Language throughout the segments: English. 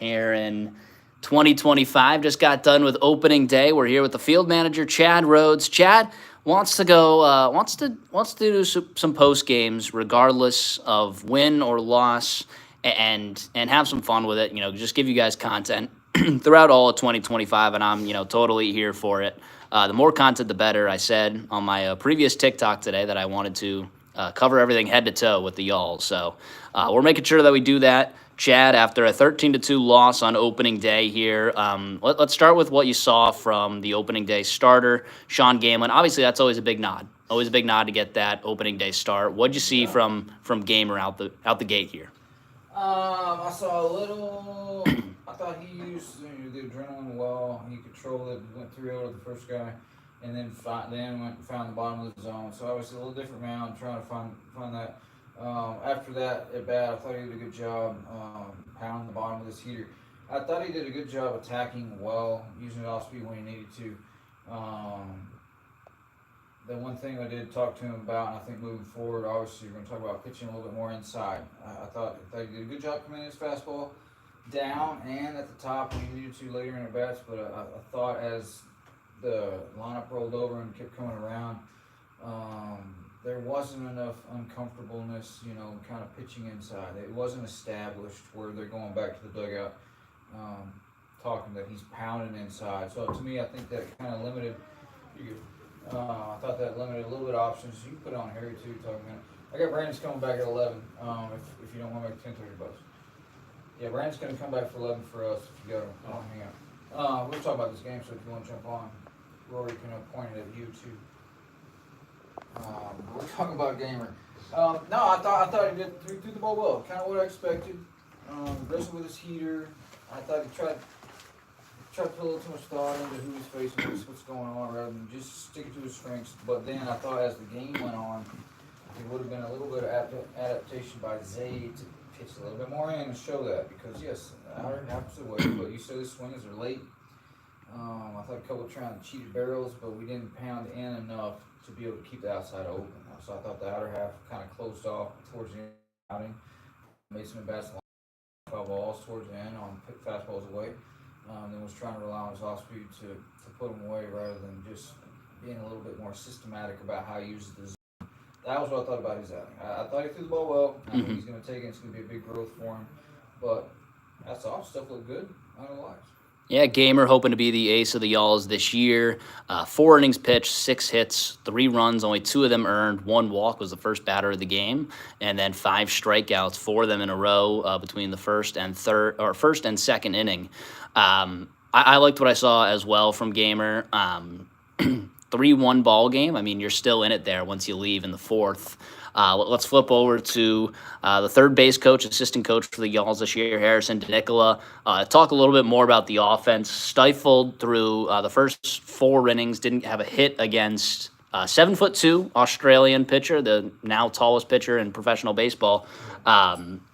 here in 2025. Just got done with opening day. We're here with the field manager, Chad Rhodes. Chad wants to go, wants to do some post games, regardless of win or loss, and have some fun with it. Just give you guys content throughout all of 2025, and I'm totally here for it. The more content, the better. I said on my previous TikTok today that I wanted to cover everything head to toe with the y'all. So we're making sure that we do that. Chad, after a 13-2 loss on opening day here, let's start with what you saw from the opening day starter, Sean Gamelin. Obviously, that's always a big nod. Always a big nod to get that opening day start. What'd you see from Gamer out the gate here? I saw a little. I thought he used the adrenaline well. He controlled it. Went 3-0 to the first guy, and then went and found the bottom of the zone. So obviously a little different round, trying to find that. After that at bat, I thought he did a good job pounding the bottom of this heater. I thought he did a good job attacking well, using it off speed when he needed to. The one thing I did talk to him about, and I think moving forward, obviously we're going to talk about pitching a little bit more inside. I thought he did a good job coming in his fastball down and at the top when he needed to later in at bats. But I thought as the lineup rolled over and kept coming around, there wasn't enough uncomfortableness, kind of pitching inside. It wasn't established where they're going back to the dugout, talking that he's pounding inside. So to me, I think that kind of limited. I thought that limited a little bit of options. You can put it on Harry too. Talking about. I got Brandon's coming back at 11. If you don't want to make 10:30 bucks. Yeah, Brandon's going to come back for 11 for us if you got him. Hang out. We'll talk about this game, so if you want to jump on, Rory can point it at you too. We're talking about Gamer. No, I thought he did threw the ball well. Kind of what I expected. Wrestled with his heater. I thought he tried to put a little too much thought into who he's facing, what's going on, rather than just sticking to his strengths. But then I thought as the game went on, it would have been a little bit of adaptation by Zay to pitch a little bit more in and show that. Because yes, outer half the way, but you said the swings are late. I thought a couple of trying to cheat barrels, but we didn't pound in enough to be able to keep the outside open. So I thought the outer half kind of closed off towards the end of the outing. Made some bats, foul balls towards the end on fastballs away. Then was trying to rely on his off speed to put them away rather than just being a little bit more systematic about how he uses the zone. That was what I thought about his outing. I thought he threw the ball well. I think he's going to take it. It's going to be a big growth for him. But that's all. Stuff looked good. I don't know why. Yeah, Gamer hoping to be the ace of the Y'alls this year. 4 innings pitched, 6 hits, 3 runs, only 2 of them earned. 1 walk was the first batter of the game, and then 5 strikeouts, 4 of them in a row between the first and second inning. I liked what I saw as well from Gamer. 3-1 ball game. I mean, you're still in it there once you leave in the 4th. Let's flip over to the third base coach, assistant coach for the Y'alls this year, Harrison DeNicola. Talk a little bit more about the offense. Stifled through the first 4 innings, didn't have a hit against 7'2" Australian pitcher, the now tallest pitcher in professional baseball.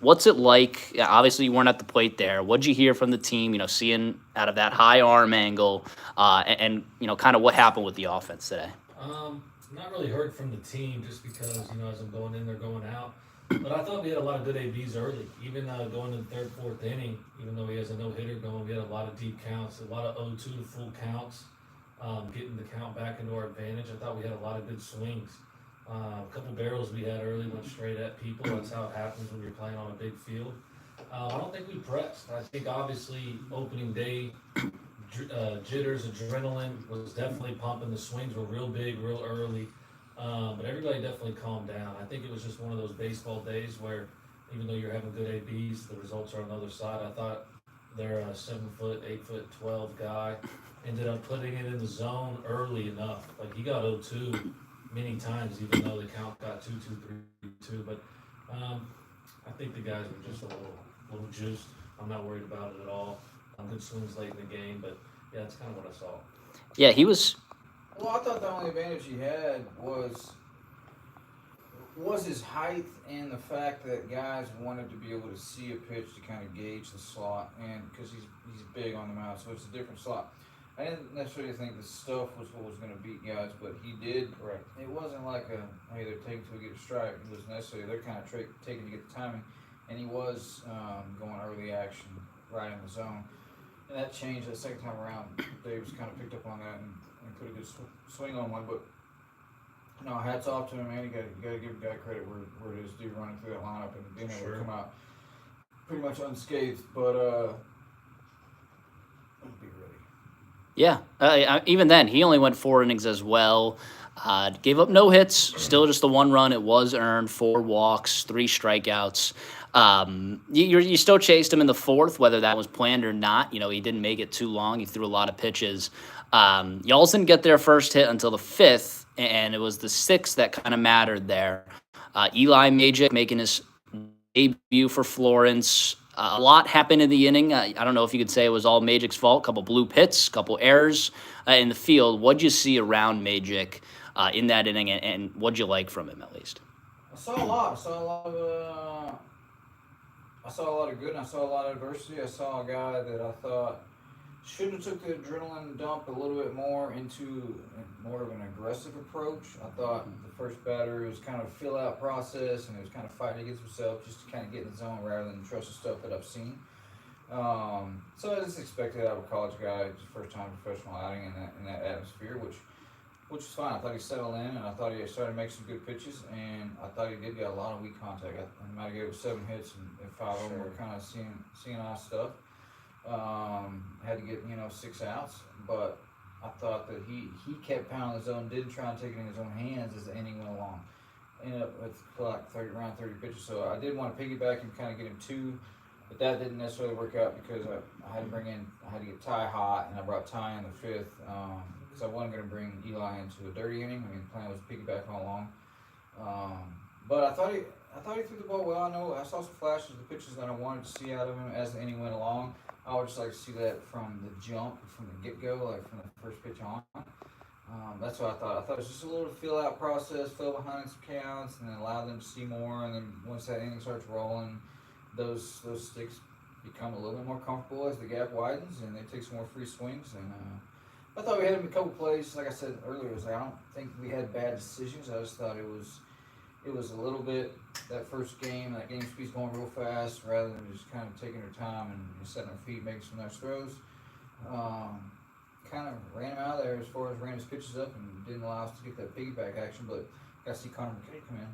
What's it like? Obviously, you weren't at the plate there. What'd you hear from the team? Seeing out of that high arm angle, and kind of what happened with the offense today. Not really heard from the team just because, as I'm going in, they're going out. But I thought we had a lot of good ABs early. Even going to the 3rd, 4th inning, even though he has a no-hitter going, we had a lot of deep counts, a lot of 0-2 to full counts, getting the count back into our advantage. I thought we had a lot of good swings. A couple barrels we had early went straight at people. That's how it happens when you're playing on a big field. I don't think we pressed. I think, obviously, opening day jitters, adrenaline was definitely pumping. The swings were real big, real early, but everybody definitely calmed down. I think it was just one of those baseball days where even though you're having good ABs, the results are on the other side. I thought their 7', 8', 12 guy ended up putting it in the zone early enough. Like he got 0-2 many times, even though the count got 2-2, 3-2. But I think the guys were just a little juiced. I'm not worried about it at all. Good swings late in the game, but yeah, that's kind of what I saw. Yeah, he was. Well, I thought the only advantage he had was his height and the fact that guys wanted to be able to see a pitch to kind of gauge the slot, and because he's big on the mound, so it's a different slot. I didn't necessarily think the stuff was what was going to beat guys, but he did. Right. It wasn't like hey, they're taking to get a strike. It was necessarily they're kind of taking to get the timing, and he was going early action right in the zone. And that changed that second time around. Davis kind of picked up on that and put a good swing on one. But no, hats off to him, man. You got to give the guy credit where it is due running through that lineup and being able to come out pretty much unscathed. But be ready. Yeah, even then, he only went 4 innings as well. Gave up no hits, still just the 1 run. It was earned, 4 walks, 3 strikeouts. You still chased him in the 4th, whether that was planned or not. You know, he didn't make it too long. He threw a lot of pitches. Y'all didn't get their first hit until the 5th, and it was the 6th that kind of mattered there. Eli Magic making his debut for Florence. A lot happened in the inning. I don't know if you could say it was all Magic's fault. Couple blue hits, couple errors in the field. What'd you see around Magic in that inning, and what'd you like from him at least? I saw a lot. I saw a lot of good, and I saw a lot of adversity. I saw a guy that I thought should have took the adrenaline dump a little bit more into more of an aggressive approach. I thought the first batter was kind of a fill-out process, and it was kind of fighting against himself just to kind of get in the zone rather than trust the stuff that I've seen. So I just expected out of a college guy, just first time professional outing in that atmosphere, which was fine. I thought he settled in, and I thought he started to make some good pitches, and I thought he did get a lot of weak contact. I might have gave him 7 hits, and 5 of them were kind of seeing off stuff. Had to get 6 outs, but I thought that he kept pounding the zone, didn't try and take it in his own hands as the inning went along. Ended up with like around 30 pitches, so I did want to piggyback and kind of get him 2, but that didn't necessarily work out because I had to get Ty hot, and I brought Ty in the 5th because I wasn't going to bring Eli into a dirty inning. I mean, the plan was to piggyback all along, but I thought he threw the ball well. I saw some flashes of the pitches that I wanted to see out of him as the inning went along. I would just like to see that from the jump, from the get-go, like from the first pitch on. That's what I thought. I thought it was just a little fill-out process, fill behind some counts, and then allow them to see more. And then once that inning starts rolling, those sticks become a little bit more comfortable as the gap widens, and they take some more free swings. And I thought we had him a couple plays. Like I said earlier, I don't think we had bad decisions. I just thought it was a little bit, that first game, that game speed's going real fast rather than just kind of taking her time and setting her feet, making some nice throws. Kind of ran him out of there as far as ran his pitches up and didn't allow us to get that piggyback action, but got to see Connor McKay come in.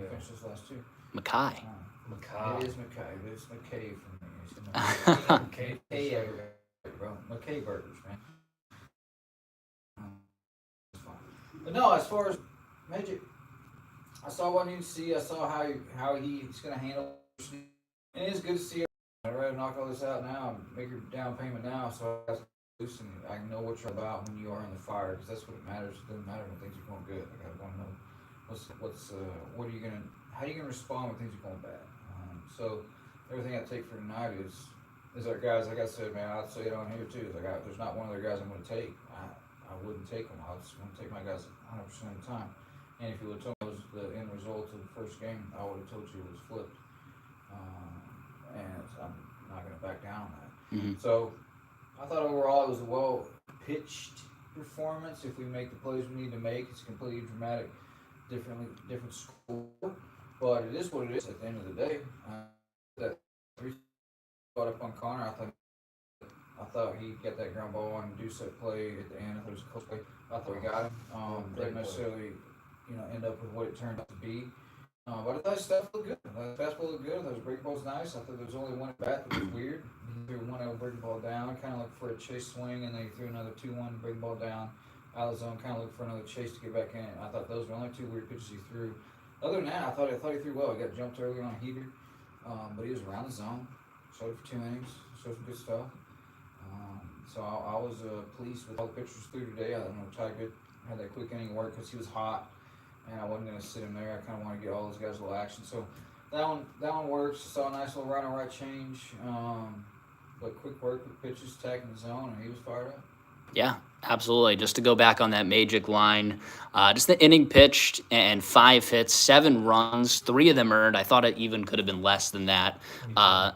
Finish those last 2. Mackay. It is McKay, but it's McKay for me. It's McKay everywhere, bro. McKay burgers, man. It's fine. But no, as far as Magic, I saw what I need to see. I saw how he's going to handle it. And it's good to see it. I'd rather knock all this out now and make your down payment now so I know what you're about when you are in the fire, because that's what it matters. It doesn't matter when things are going good. Like, I want to know how are you gonna respond when things are going bad. So everything I take for tonight is our guys. Like I said, man, I'd say it on here too. Like there's not one of their guys I'm going to take. I wouldn't take them. I just want to take my guys 100% of the time. And if you would have told me it was the end result of the first game, I would have told you it was flipped. And I'm not going to back down on that. Mm-hmm. So I thought overall it was a well-pitched performance. If we make the plays we need to make, it's a completely dramatic, different score. But it is what it is at the end of the day. That 3 spot up on Connor, I thought he got that ground ball and do set play at the end. I thought it was a close play. I thought we got him. Didn't necessarily end up with what it turned out to be. But I thought his stuff looked good. The fastball looked good. I thought his break ball's nice. I thought there was only one at bat that was weird. He threw one out breaking ball down, kind of like for a chase swing, and then he threw another 2-1 breaking ball down out of the zone, kind of looked for another chase to get back in. I thought those were the only 2 weird pitches he threw. Other than that, I thought he threw well. He got jumped early on a heater, but he was around the zone. Showed for 2 innings. Showed some good stuff. So I was pleased with all the pitchers threw today. I don't know, Ty Good had that quick inning work because he was hot, and I wasn't going to sit him there. I kind of want to get all those guys a little action. So that one works. Saw a nice little right change, but quick work with pitches, attacking the zone, and he was fired up. Yeah, absolutely. Just to go back on that Magic line, just the inning pitched and 5 hits, 7 runs, 3 of them earned. I thought it even could have been less than that.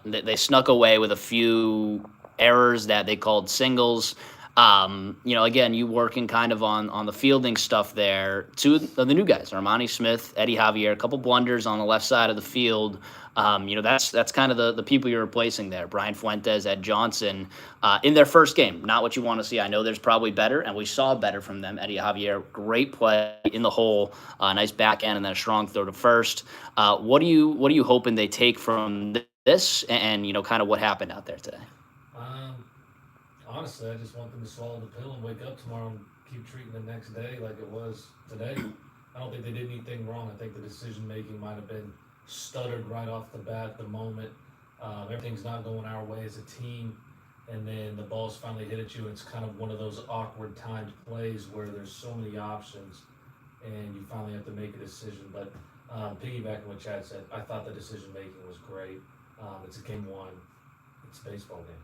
They snuck away with a few errors that they called singles. Again, you working kind of on the fielding stuff there. Two of the new guys, Armani Smith, Eddie Javier, a couple blunders on the left side of the field. That's kind of the people you're replacing there. Brian Fuentes, Ed Johnson, in their first game. Not what you want to see. I know there's probably better, and we saw better from them. Eddie Javier, great play in the hole, nice back end, and then a strong throw to first. What are you hoping they take from this, and kind of what happened out there today? Honestly, I just want them to swallow the pill and wake up tomorrow and keep treating the next day like it was today. I don't think they did anything wrong. I think the decision making might have been stuttered right off the bat. The moment everything's not going our way as a team, and then the balls finally hit at you, and it's kind of one of those awkward timed plays where there's so many options, and you finally have to make a decision. But piggybacking what Chad said, I thought the decision making was great. It's a game one. It's a baseball game.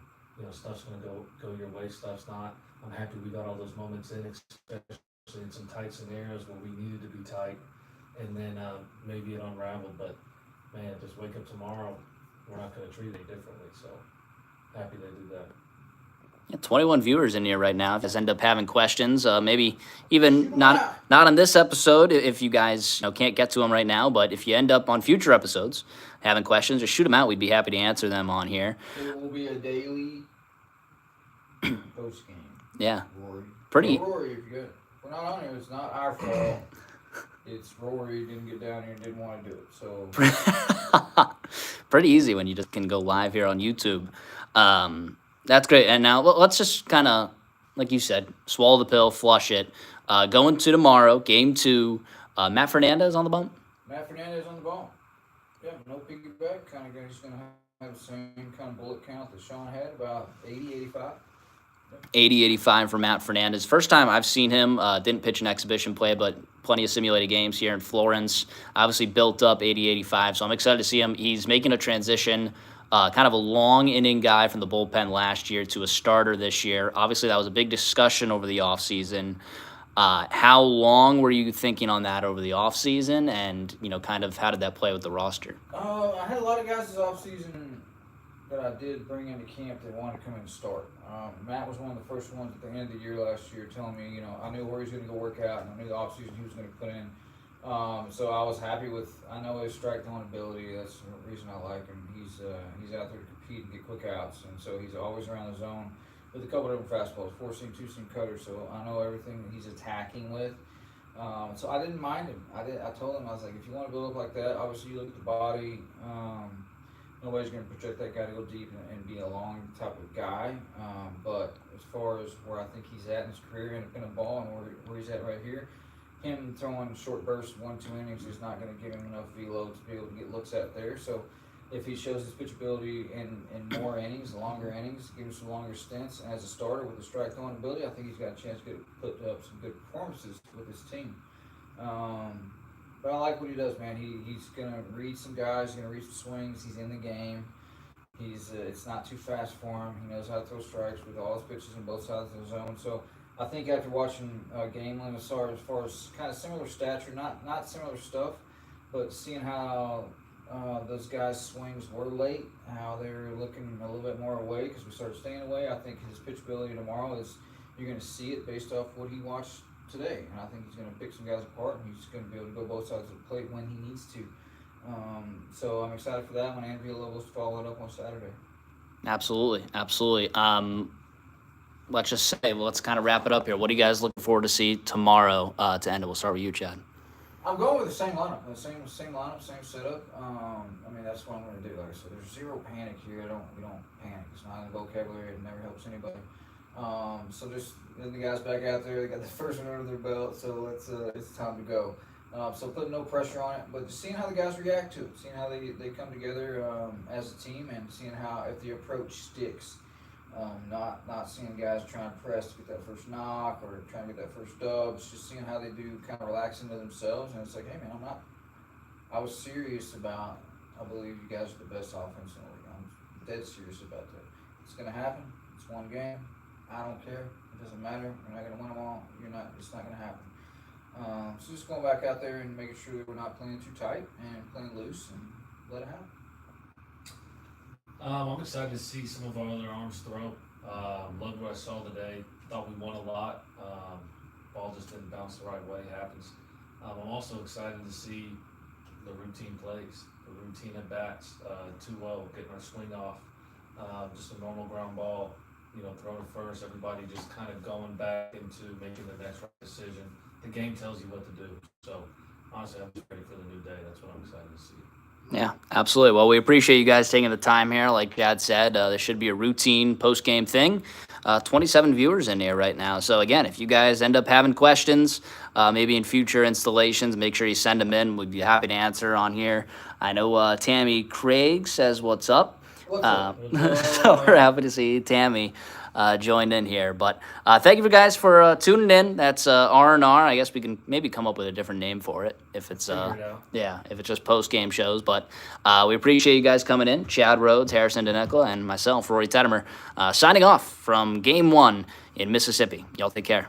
Stuff's going to go your way, stuff's not. I'm happy we got all those moments in, especially in some tight scenarios where we needed to be tight, and then maybe it unraveled. But man, just wake up tomorrow, we're not going to treat it differently. So happy they do that. Yeah, 21 viewers in here right now. If you guys end up having questions, maybe even not on this episode, if you guys can't get to them right now, but if you end up on future episodes having questions, just shoot them out. We'd be happy to answer them on here. It will be a daily post game. Yeah, Rory. pretty. Rory, if you're good. We're not on here. It's not our fault. It's Rory didn't get down here and didn't want to do it. So pretty easy when you just can go live here on YouTube. That's great. And now let's just kind of, like you said, swallow the pill, flush it. Going to tomorrow, game 2. Matt Fernandez on the bump. Matt Fernandez on the ball. Yeah, no piggyback. Kind of guy who's going to have the same kind of bullet count that Sean had, about 80, 85. 80-85 for Matt Fernandez. First time I've seen him. Didn't pitch an exhibition play, but plenty of simulated games here in Florence. Obviously built up 80-85, so I'm excited to see him. He's making a transition, kind of a long inning guy from the bullpen last year to a starter this year. Obviously, that was a big discussion over the offseason. How long were you thinking on that over the offseason, and kind of how did that play with the roster? I had a lot of guys this offseason that I did bring into camp that wanted to come in and start. Matt was one of the first ones at the end of the year last year telling me, I knew where he was going to go work out, and I knew the offseason he was going to put in. So I was happy with, I know his strike throwing ability. That's the reason I like him. He's out there to compete and get quick outs, and so he's always around the zone with a couple of different fastballs, 4-seam, 2-seam cutter. So I know everything that he's attacking with. So I didn't mind him. I told him, I was like, if you want to build up like that, obviously you look at the body. Nobody's going to project that guy to go deep and be a long type of guy. But as far as where I think he's at in his career in a ball and where he's at right here, him throwing short bursts, 1-2 innings is not going to give him enough velo to be able to get looks out there. So if he shows his pitchability in more innings, longer innings, give him some longer stints, and as a starter with the strike throwing ability, I think he's got a chance to put up some good performances with his team. But I like what he does, man. He's going to read some guys, he's going to read some swings. He's in the game. It's not too fast for him. He knows how to throw strikes with all his pitches on both sides of the zone. So I think after watching Game Limit, as far as kind of similar stature, not similar stuff, but seeing how those guys' swings were late, how they're looking a little bit more away because we started staying away. I think his pitchability tomorrow you're going to see it based off what he watched today, and I think he's going to pick some guys apart, and he's going to be able to go both sides of the plate when he needs to. So I'm excited for that one, and be able to follow it up on Saturday. Absolutely. Let's just say, let's kind of wrap it up here. What are you guys looking forward to see tomorrow to end it? We'll start with you, Chad. I'm going with the same lineup, same lineup, same setup. That's what I'm going to do. Like I said, there's zero panic here. We don't panic. It's not in the vocabulary. It never helps anybody. So just the guys back out there, they got the first one under their belt, so it's time to go. So putting no pressure on it, but just seeing how the guys react to it, seeing how they come together as a team, and seeing how if the approach sticks. Not seeing guys trying to press to get that first knock or trying to get that first dub. It's just seeing how they do, kind of relax into themselves, and it's like, hey man, I was serious about. I believe you guys are the best offense in the league. I'm dead serious about that. It's gonna happen. It's one game. I don't care. It doesn't matter. We're not going to win them all. It's not going to happen. So just going back out there and making sure that we're not playing too tight and playing loose and let it happen. I'm excited to see some of our other arms throw. Loved what I saw today. Thought we won a lot. Ball just didn't bounce the right way. It happens. I'm also excited to see the routine plays, the routine at bats, 2-0, getting our swing off. Just a normal ground ball, throw to first. Everybody just kind of going back into making the next right decision. The game tells you what to do. So honestly, I'm just ready for the new day. That's what I'm excited to see. Yeah, absolutely. Well, we appreciate you guys taking the time here. Like Chad said, there should be a routine post-game thing. 27 viewers in here right now. So, again, if you guys end up having questions, maybe in future installations, make sure you send them in. We'd be happy to answer on here. I know Tammy Craig says what's up. What's up? So we're happy to see Tammy joined in here. But thank you guys for tuning in. That's RNR. I guess we can maybe come up with a different name for it if it's Figure it out. yeah, if it's just post game shows. But we appreciate you guys coming in. Chad Rhodes, Harrison Denekla, and myself, Rory Teddemer, signing off from Game 1 in Mississippi. Y'all take care.